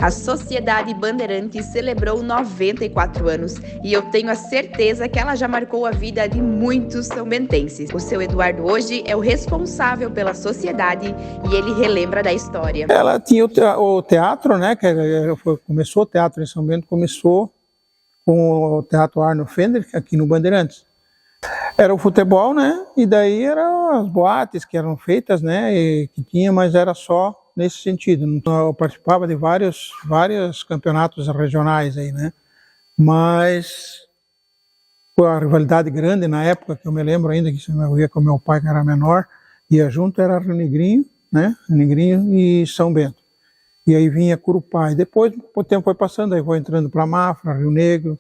A Sociedade Bandeirantes celebrou 94 anos e eu tenho a certeza que ela já marcou a vida de muitos são-bentenses. O seu Eduardo hoje é o responsável pela sociedade e ele relembra da história. Ela tinha o teatro, né? Começou o teatro em São Bento, começou com o Teatro Arno Fender, aqui no Bandeirantes. Era o futebol, né? E daí eram as boates que eram feitas, né? E que tinha, mas era só nesse sentido. Eu participava de vários campeonatos regionais aí, né? Mas com a rivalidade grande na época, que eu me lembro ainda, que eu ia com meu pai, que era menor, ia junto, era Rio Negrinho, né? Rio Negrinho e São Bento. E aí vinha Curupá. E depois o tempo foi passando, aí foi entrando para Mafra, Rio Negro.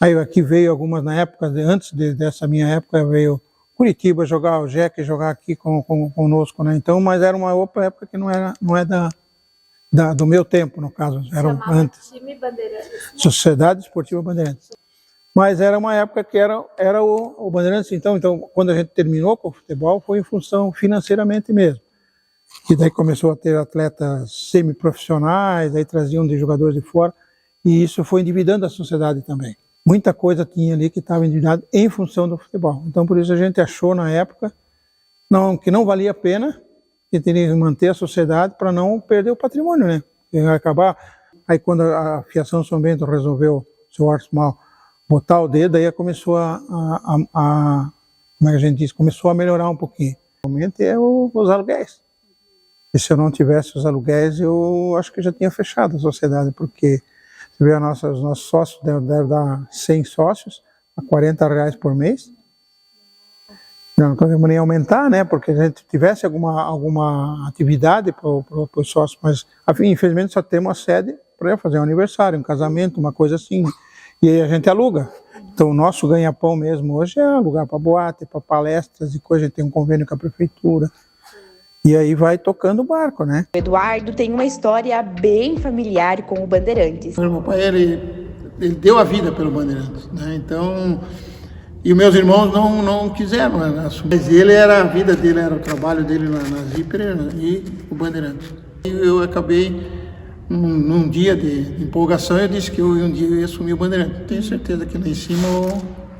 Aí aqui veio algumas, na época, antes dessa minha época, veio Curitiba jogar, o Jeque jogar aqui conosco, né? Então, mas era uma outra época que não é do meu tempo, no caso, era antes. Time Bandeirantes. Sociedade Esportiva Bandeirantes. Mas era uma época que era o Bandeirantes, então quando a gente terminou com o futebol, foi em função financeiramente mesmo. E daí começou a ter atletas semiprofissionais, aí traziam de jogadores de fora, e isso foi endividando a sociedade também. Muita coisa tinha ali que estava endividada em função do futebol. Então, por isso a gente achou na época que não valia a pena, que teria que manter a sociedade para não perder o patrimônio, né? E vai acabar. Aí quando a Fiação São Bento resolveu, o seu Arço Mal, botar o dedo, aí começou como é que a gente diz, começou a melhorar um pouquinho. Realmente é os aluguéis. E se eu não tivesse os aluguéis, eu acho que já tinha fechado a sociedade, porque você vê os nossos sócios devem dar 100 sócios a R$40 por mês. Não podemos nem aumentar, né? Porque se a gente tivesse alguma atividade para os sócios, mas infelizmente só temos a sede para fazer um aniversário, um casamento, uma coisa assim. E aí a gente aluga. Então o nosso ganha-pão mesmo hoje é alugar para boate, para palestras e coisa. A gente tem um convênio com a prefeitura. E aí vai tocando o barco, né? O Eduardo tem uma história bem familiar com o Bandeirantes. Meu pai, ele deu a vida pelo Bandeirantes, né? Então, e os meus irmãos não quiseram, né, assumir. Mas a vida dele era o trabalho dele na Zíper, né, e o Bandeirantes. E eu acabei, num dia de empolgação, eu disse que um dia eu ia assumir o Bandeirantes. Tenho certeza que lá em cima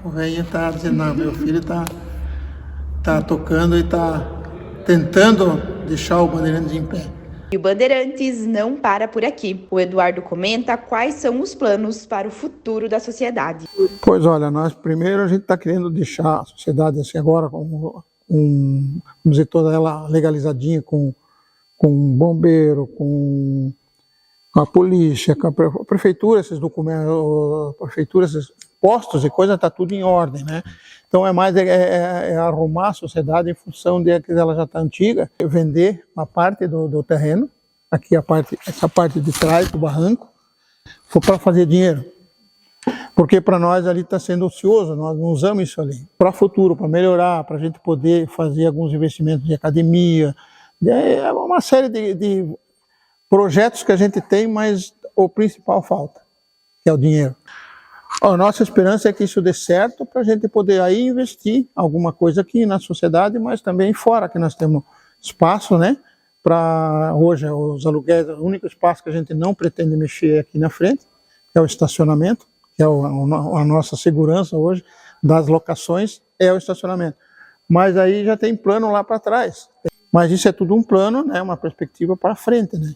o velho está dizendo, não, meu filho está tocando e está tentando deixar o Bandeirantes em pé. E o Bandeirantes não para por aqui. O Eduardo comenta quais são os planos para o futuro da sociedade. Pois olha, nós primeiro a gente está querendo deixar a sociedade assim agora vamos dizer, toda ela legalizadinha com bombeiro, com a polícia, com a prefeitura, esses documentos, esses postos e coisa, está tudo em ordem, né? Então é mais arrumar a sociedade em função de que ela já está antiga, vender uma parte do terreno, aqui essa parte de trás do barranco, for para fazer dinheiro. Porque para nós ali está sendo ocioso, nós não usamos isso ali. Para o futuro, para melhorar, para a gente poder fazer alguns investimentos de academia, é uma série de projetos que a gente tem, mas o principal falta, que é o dinheiro. A nossa esperança é que isso dê certo para a gente poder aí investir alguma coisa aqui na sociedade, mas também fora, que nós temos espaço, né? Para hoje, os aluguéis, o único espaço que a gente não pretende mexer é aqui na frente, que é o estacionamento, que é a nossa segurança hoje das locações, é o estacionamento. Mas aí já tem plano lá para trás. Mas isso é tudo um plano, né? Uma perspectiva para frente, né?